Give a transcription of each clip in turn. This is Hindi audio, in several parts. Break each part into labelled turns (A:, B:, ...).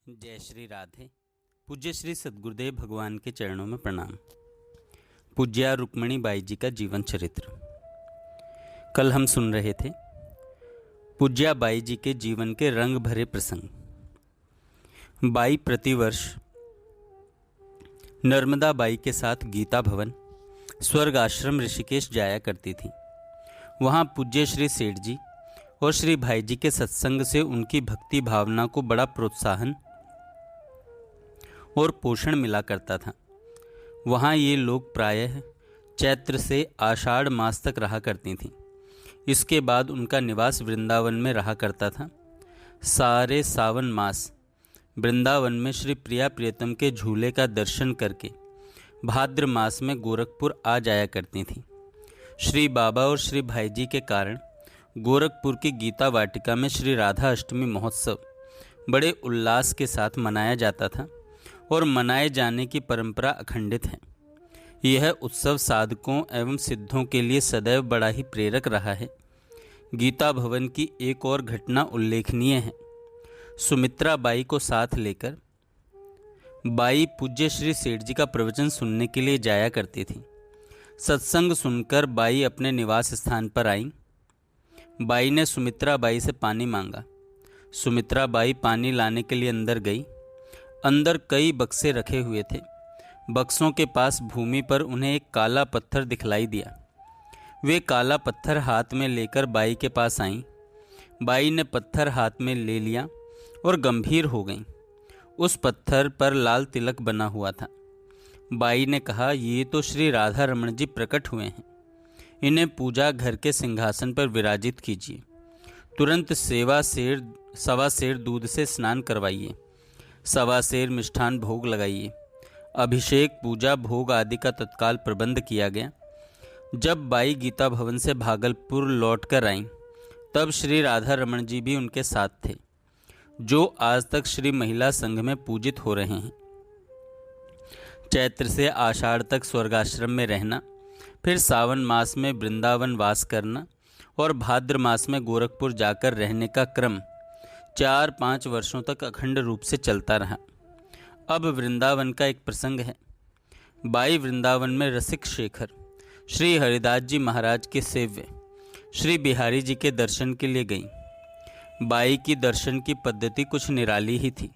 A: जय श्री राधे। पूज्य श्री सद्गुरुदेव भगवान के चरणों में प्रणाम। पूज्या रुक्मिणी बाई जी का जीवन चरित्र कल हम सुन रहे थे। पूज्या बाई जी के जीवन के रंग भरे प्रसंग। बाई प्रतिवर्ष नर्मदा बाई के साथ गीता भवन स्वर्ग आश्रम ऋषिकेश जाया करती थी। वहाँ पूज्य श्री सेठ जी और श्री भाई जी के सत्संग से उनकी भक्ति भावना को बड़ा प्रोत्साहन और पोषण मिला करता था। वहाँ ये लोग प्रायः चैत्र से आषाढ़ मास तक रहा करती थीं। इसके बाद उनका निवास वृंदावन में रहा करता था। सारे सावन मास वृंदावन में श्री प्रिया प्रियतम के झूले का दर्शन करके भाद्र मास में गोरखपुर आ जाया करती थीं। श्री बाबा और श्री भाई जी के कारण गोरखपुर की गीता वाटिका में श्री राधा अष्टमी महोत्सव बड़े उल्लास के साथ मनाया जाता था और मनाए जाने की परंपरा अखंडित है। यह उत्सव साधकों एवं सिद्धों के लिए सदैव बड़ा ही प्रेरक रहा है। गीता भवन की एक और घटना उल्लेखनीय है। सुमित्रा बाई को साथ लेकर बाई पूज्य श्री सेठ जी का प्रवचन सुनने के लिए जाया करती थी। सत्संग सुनकर बाई अपने निवास स्थान पर आई। बाई ने सुमित्रा बाई से पानी मांगा। सुमित्रा बाई पानी लाने के लिए अंदर गई। अंदर कई बक्से रखे हुए थे। बक्सों के पास भूमि पर उन्हें एक काला पत्थर दिखलाई दिया। वे काला पत्थर हाथ में लेकर बाई के पास आईं। बाई ने पत्थर हाथ में ले लिया और गंभीर हो गईं। उस पत्थर पर लाल तिलक बना हुआ था। बाई ने कहा, ये तो श्री राधा रमण जी प्रकट हुए हैं। इन्हें पूजा घर के सिंहासन पर विराजित कीजिए। तुरंत सवा सेर दूध से स्नान करवाइए। सवा सेर मिष्ठान भोग लगाइए। अभिषेक पूजा भोग आदि का तत्काल प्रबंध किया गया। जब बाई गीता भवन से भागलपुर लौटकर आईं, तब श्री राधा रमण जी भी उनके साथ थे, जो आज तक श्री महिला संघ में पूजित हो रहे हैं। चैत्र से आषाढ़ तक स्वर्गाश्रम में रहना, फिर सावन मास में वृंदावन वास करना और भाद्र मास में गोरखपुर जाकर रहने का क्रम 4-5 वर्षों तक अखंड रूप से चलता रहा। अब वृंदावन का एक प्रसंग है। बाई वृंदावन में रसिक शेखर श्री हरिदास जी महाराज के सेव्य श्री बिहारी जी के दर्शन के लिए गईं। बाई की दर्शन की पद्धति कुछ निराली ही थी।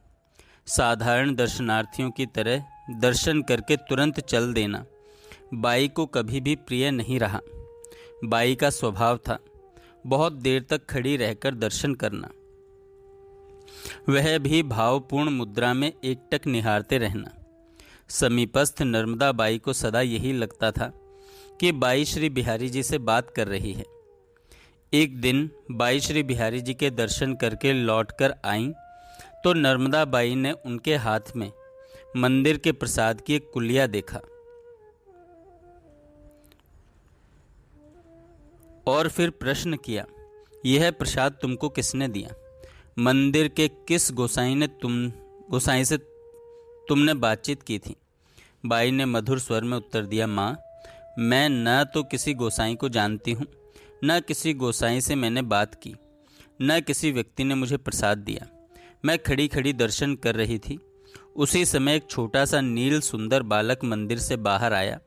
A: साधारण दर्शनार्थियों की तरह दर्शन करके तुरंत चल देना बाई को कभी भी प्रिय नहीं रहा। बाई का स्वभाव था बहुत देर तक खड़ी रहकर दर्शन करना, वह भी भावपूर्ण मुद्रा में एकटक निहारते रहना। समीपस्थ नर्मदा बाई को सदा यही लगता था कि बाई श्री बिहारी जी से बात कर रही है। एक दिन बाई श्री बिहारी जी के दर्शन करके लौटकर आईं तो नर्मदा बाई ने उनके हाथ में मंदिर के प्रसाद की एक कुलिया देखा और फिर प्रश्न किया, यह प्रसाद तुमको किसने दिया? मंदिर के किस गोसाई से तुमने बातचीत की थी? बाई ने मधुर स्वर में उत्तर दिया, माँ, मैं न तो किसी गोसाई को जानती हूँ, न किसी गोसाई से मैंने बात की, न किसी व्यक्ति ने मुझे प्रसाद दिया। मैं खड़ी खड़ी दर्शन कर रही थी। उसी समय एक छोटा सा नील सुंदर बालक मंदिर से बाहर आया,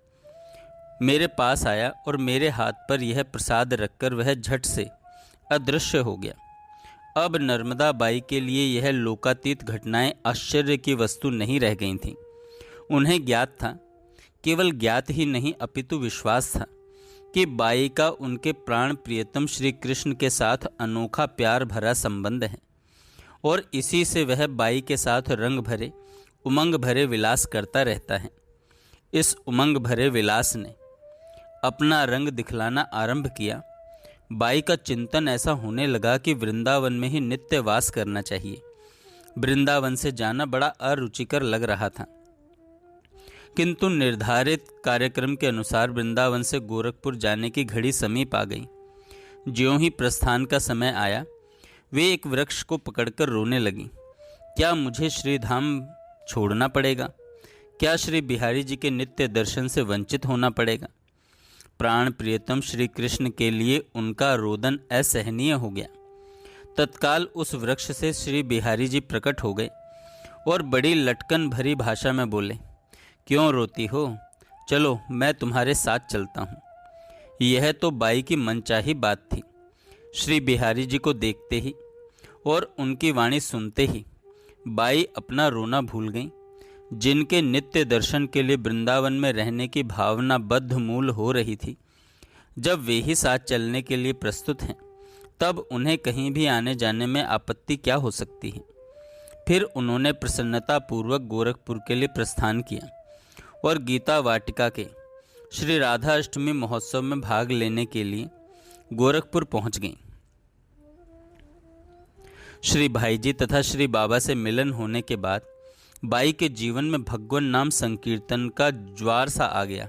A: मेरे पास आया और मेरे हाथ पर यह प्रसाद रखकर वह झट से अदृश्य हो गया। अब नर्मदा बाई के लिए यह लोकातीत घटनाएं आश्चर्य की वस्तु नहीं रह गई थीं। उन्हें ज्ञात था, केवल ज्ञात ही नहीं अपितु विश्वास था कि बाई का उनके प्राण प्रियतम श्री कृष्ण के साथ अनोखा प्यार भरा संबंध है और इसी से वह बाई के साथ रंग भरे उमंग भरे विलास करता रहता है। इस उमंग भरे विलास ने अपना रंग दिखलाना आरंभ किया। बाई का चिंतन ऐसा होने लगा कि वृंदावन में ही नित्य वास करना चाहिए। वृंदावन से जाना बड़ा अरुचिकर लग रहा था, किंतु निर्धारित कार्यक्रम के अनुसार वृंदावन से गोरखपुर जाने की घड़ी समीप आ गई। ज्यों ही प्रस्थान का समय आया, वे एक वृक्ष को पकड़कर रोने लगीं। क्या मुझे श्रीधाम छोड़ना पड़ेगा? क्या श्री बिहारी जी के नित्य दर्शन से वंचित होना पड़ेगा? प्राण प्रियतम श्री कृष्ण के लिए उनका रोदन असहनीय हो गया। तत्काल उस वृक्ष से श्री बिहारी जी प्रकट हो गए और बड़ी लटकन भरी भाषा में बोले, क्यों रोती हो? चलो मैं तुम्हारे साथ चलता हूँ। यह तो बाई की मनचाही बात थी। श्री बिहारी जी को देखते ही और उनकी वाणी सुनते ही बाई अपना रोना भूल गईं। जिनके नित्य दर्शन के लिए वृंदावन में रहने की भावना बद्ध मूल हो रही थी, जब वे ही साथ चलने के लिए प्रस्तुत हैं, तब उन्हें कहीं भी आने जाने में आपत्ति क्या हो सकती है। फिर उन्होंने प्रसन्नतापूर्वक गोरखपुर के लिए प्रस्थान किया और गीता वाटिका के श्री राधा अष्टमी महोत्सव में भाग लेने के लिए गोरखपुर पहुंच गईं। श्री भाईजी तथा श्री बाबा से मिलन होने के बाद बाई के जीवन में भगवान नाम संकीर्तन का ज्वार सा आ गया।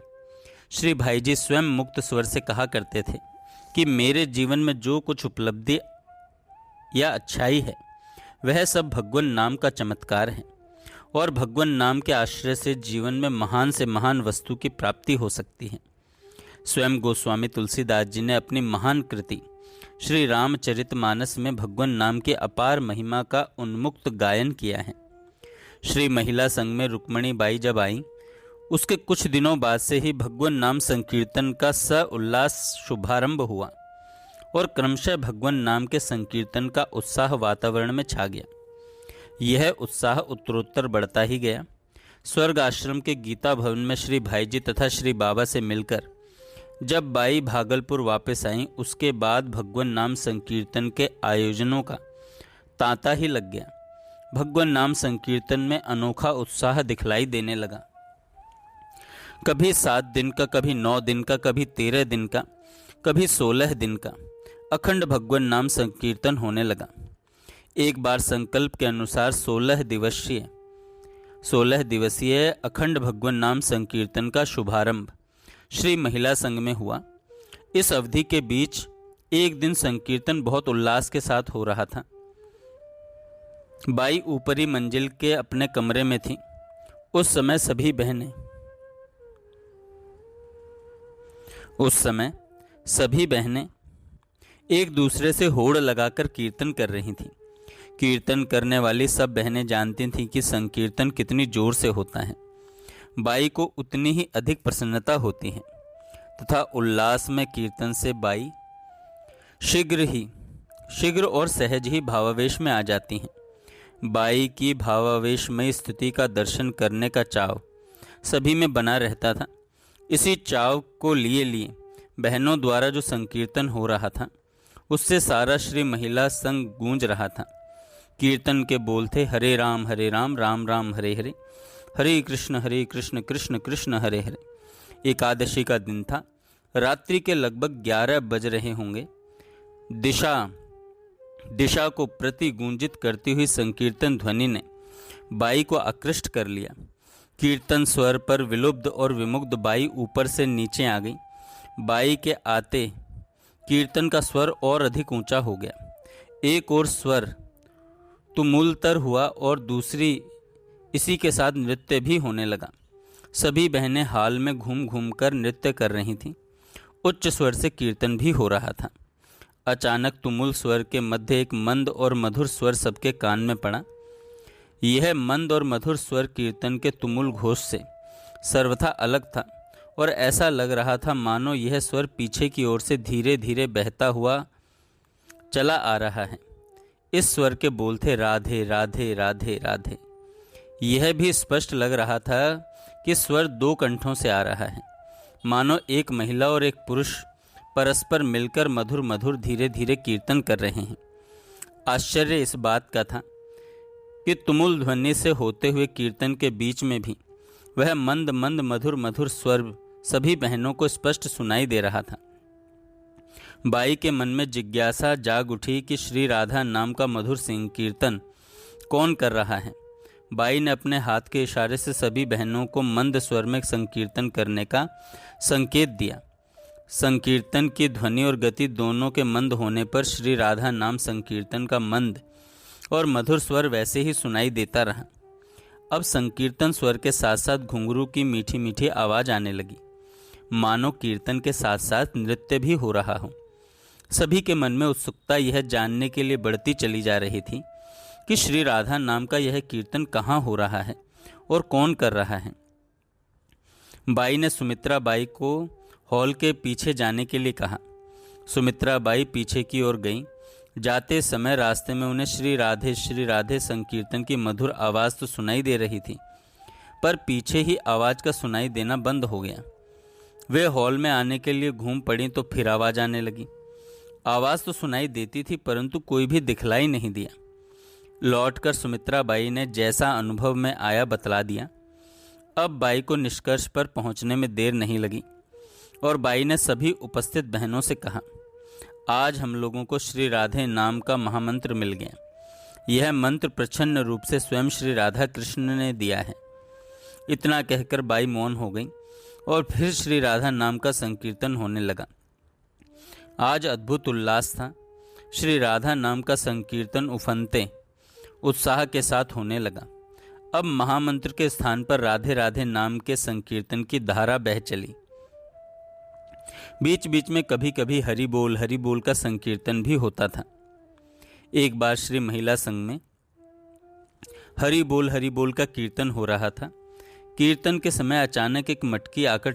A: श्री भाईजी स्वयं मुक्त स्वर से कहा करते थे कि मेरे जीवन में जो कुछ उपलब्धि या अच्छाई है, वह सब भगवान नाम का चमत्कार है और भगवान नाम के आश्रय से जीवन में महान से महान वस्तु की प्राप्ति हो सकती है। स्वयं गोस्वामी तुलसीदास जी ने अपनी महान कृति श्री रामचरितमानस में भगवान नाम के अपार महिमा का उन्मुक्त गायन किया है। श्री महिला संघ में रुक्मणी बाई जब आई, उसके कुछ दिनों बाद से ही भगवान नाम संकीर्तन का उल्लास शुभारंभ हुआ और क्रमशः भगवान नाम के संकीर्तन का उत्साह वातावरण में छा गया। यह उत्साह उत्तरोत्तर बढ़ता ही गया। स्वर्ग आश्रम के गीता भवन में श्री भाईजी तथा श्री बाबा से मिलकर जब बाई भागलपुर वापस आई, उसके बाद भगवान नाम संकीर्तन के आयोजनों का तांता ही लग गया। भगवान नाम संकीर्तन में अनोखा उत्साह दिखलाई देने लगा। कभी 7 दिन का, कभी 9 दिन का, कभी 13 दिन का, कभी 16 दिन का अखंड भगवान नाम संकीर्तन होने लगा। एक बार संकल्प के अनुसार 16 दिवसीय अखंड भगवान नाम संकीर्तन का शुभारंभ श्री महिला संघ में हुआ। इस अवधि के बीच एक दिन संकीर्तन बहुत उल्लास के साथ हो रहा था। बाई ऊपरी मंजिल के अपने कमरे में थी। उस समय सभी बहनें एक दूसरे से होड़ लगाकर कीर्तन कर रही थीं। कीर्तन करने वाली सब बहनें जानती थीं कि संकीर्तन कितनी जोर से होता है। बाई को उतनी ही अधिक प्रसन्नता होती है तथा उल्लास में कीर्तन से बाई शीघ्र और सहज ही भावावेश में आ जाती हैं। बाई की भावावेशमयी स्थिति का दर्शन करने का चाव सभी में बना रहता था। इसी चाव को लिए बहनों द्वारा जो संकीर्तन हो रहा था, उससे सारा श्री महिला संघ गूंज रहा था। कीर्तन के बोल थे, हरे राम राम राम हरे हरे, हरे कृष्ण कृष्ण कृष्ण हरे हरे। एकादशी का दिन था। रात्रि के लगभग 11 बज रहे होंगे। दिशा को प्रतिगूंजित करती हुई संकीर्तन ध्वनि ने बाई को आकृष्ट कर लिया। कीर्तन स्वर पर विलुब्ध और विमुग्ध बाई ऊपर से नीचे आ गई। बाई के आते कीर्तन का स्वर और अधिक ऊंचा हो गया। एक और स्वर तुमुलतर हुआ और दूसरी इसी के साथ नृत्य भी होने लगा। सभी बहनें हाल में घूम घूम कर नृत्य कर रही थीं। उच्च स्वर से कीर्तन भी हो रहा था। अचानक तुमुल स्वर के मध्य एक मंद और मधुर स्वर सबके कान में पड़ा। यह मंद और मधुर स्वर कीर्तन के तुमुल घोष से सर्वथा अलग था और ऐसा लग रहा था मानो यह स्वर पीछे की ओर से धीरे धीरे बहता हुआ चला आ रहा है। इस स्वर के बोल थे, राधे राधे राधे राधे। यह भी स्पष्ट लग रहा था कि स्वर 2 कंठों से आ रहा है, मानो एक महिला और एक पुरुष परस्पर मिलकर मधुर मधुर धीरे धीरे कीर्तन कर रहे हैं। आश्चर्य इस बात का था कि तुमुल ध्वनि से होते हुए कीर्तन के बीच में भी वह मंद मंद मधुर मधुर स्वर सभी बहनों को स्पष्ट सुनाई दे रहा था। बाई के मन में जिज्ञासा जाग उठी कि श्री राधा नाम का मधुर संकीर्तन कौन कर रहा है। बाई ने अपने हाथ के इशारे से सभी बहनों को मंद स्वर में संकीर्तन करने का संकेत दिया। संकीर्तन की ध्वनि और गति दोनों के मंद होने पर श्री राधा नाम संकीर्तन का मंद और मधुर स्वर वैसे ही सुनाई देता रहा। अब संकीर्तन स्वर के साथ साथ घुंघरू की मीठी मीठी आवाज़ आने लगी, मानो कीर्तन के साथ साथ नृत्य भी हो रहा हो। सभी के मन में उत्सुकता यह जानने के लिए बढ़ती चली जा रही थी कि श्री राधा नाम का यह कीर्तन कहाँ हो रहा है और कौन कर रहा है। बाई ने सुमित्रा बाई को हॉल के पीछे जाने के लिए कहा। सुमित्रा बाई पीछे की ओर गईं। जाते समय रास्ते में उन्हें श्री राधे संकीर्तन की मधुर आवाज़ तो सुनाई दे रही थी, पर पीछे ही आवाज़ का सुनाई देना बंद हो गया। वे हॉल में आने के लिए घूम पड़ी तो फिर आवाज़ आने लगी। आवाज़ तो सुनाई देती थी परंतु कोई भी दिखलाई नहीं दिया। लौटकर सुमित्रा बाई ने जैसा अनुभव में आया बतला दिया। अब बाई को निष्कर्ष पर पहुंचने में देर नहीं लगी और बाई ने सभी उपस्थित बहनों से कहा, आज हम लोगों को श्री राधे नाम का महामंत्र मिल गया। यह मंत्र प्रच्छन्न रूप से स्वयं श्री राधा कृष्ण ने दिया है। इतना कहकर बाई मौन हो गई और फिर श्री राधा नाम का संकीर्तन होने लगा। आज अद्भुत उल्लास था। श्री राधा नाम का संकीर्तन उफनते उत्साह के साथ होने लगा। अब महामंत्र के स्थान पर राधे राधे नाम के संकीर्तन की धारा बह चली। बीच बीच में कभी कभी हरि बोल का संकीर्तन भी होता था। एक बार श्री महिला संघ में हरि बोल का कीर्तन हो रहा था। कीर्तन के समय अचानक एक मटकी आकर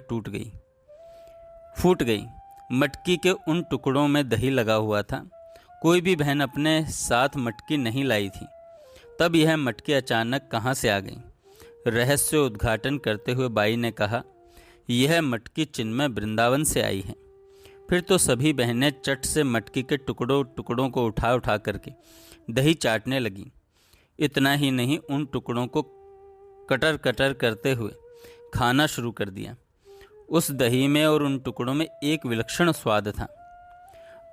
A: फूट गई। मटकी के उन टुकड़ों में दही लगा हुआ था। कोई भी बहन अपने साथ मटकी नहीं लाई थी। तब यह मटकी अचानक कहाँ से आ गई? रहस्य उद्घाटन करते हुए बाई ने कहा, यह मटकी चिन्मय वृंदावन से आई है। फिर तो सभी बहनें चट से मटकी के टुकड़ों को उठा करके दही चाटने लगी। इतना ही नहीं, उन टुकड़ों को कटर कटर करते हुए खाना शुरू कर दिया। उस दही में और उन टुकड़ों में एक विलक्षण स्वाद था।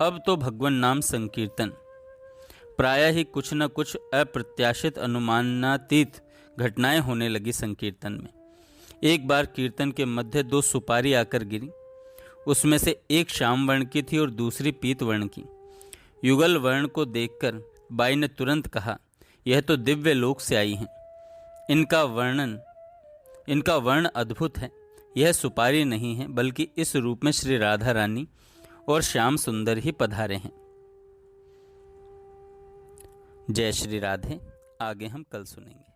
A: अब तो भगवान नाम संकीर्तन प्रायः ही कुछ न कुछ अप्रत्याशित अनुमानातीत घटनाएं होने लगी। संकीर्तन में एक बार कीर्तन के मध्य 2 सुपारी आकर गिरी। उसमें से एक श्याम वर्ण की थी और दूसरी पीत वर्ण की। युगल वर्ण को देखकर बाई ने तुरंत कहा, यह तो दिव्य लोक से आई हैं। इनका वर्ण अद्भुत है। यह सुपारी नहीं है बल्कि इस रूप में श्री राधा रानी और श्याम सुंदर ही पधारे हैं। जय श्री राधे। आगे हम कल सुनेंगे।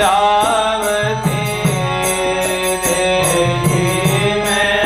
B: आवती देखी मैं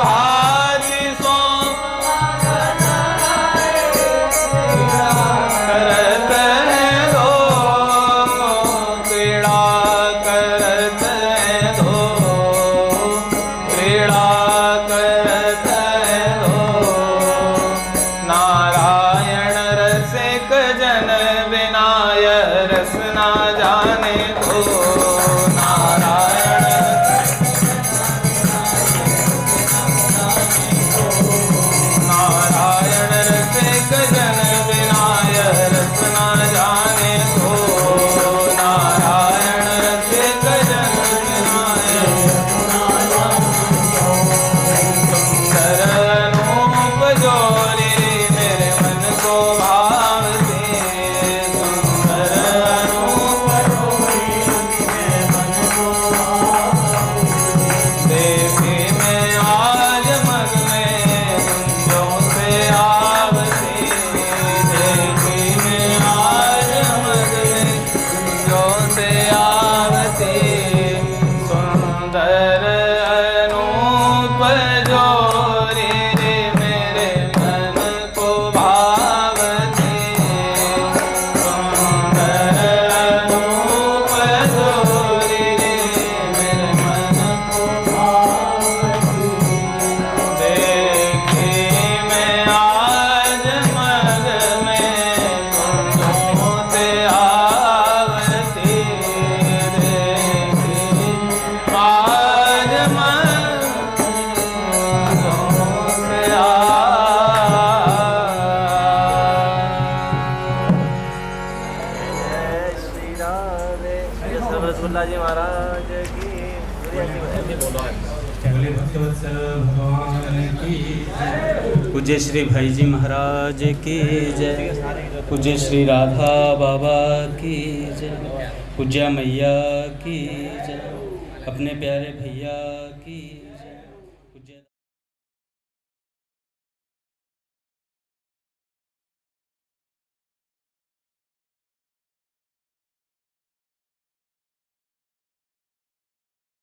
B: भाति बोले भक्तवत्सल भगवान की जय।
A: पूज्य श्री भाई जी महाराज की जय। पूज्य श्री राधा बाबा की जय। पूज्य मैया की जय। अपने प्यारे भैया की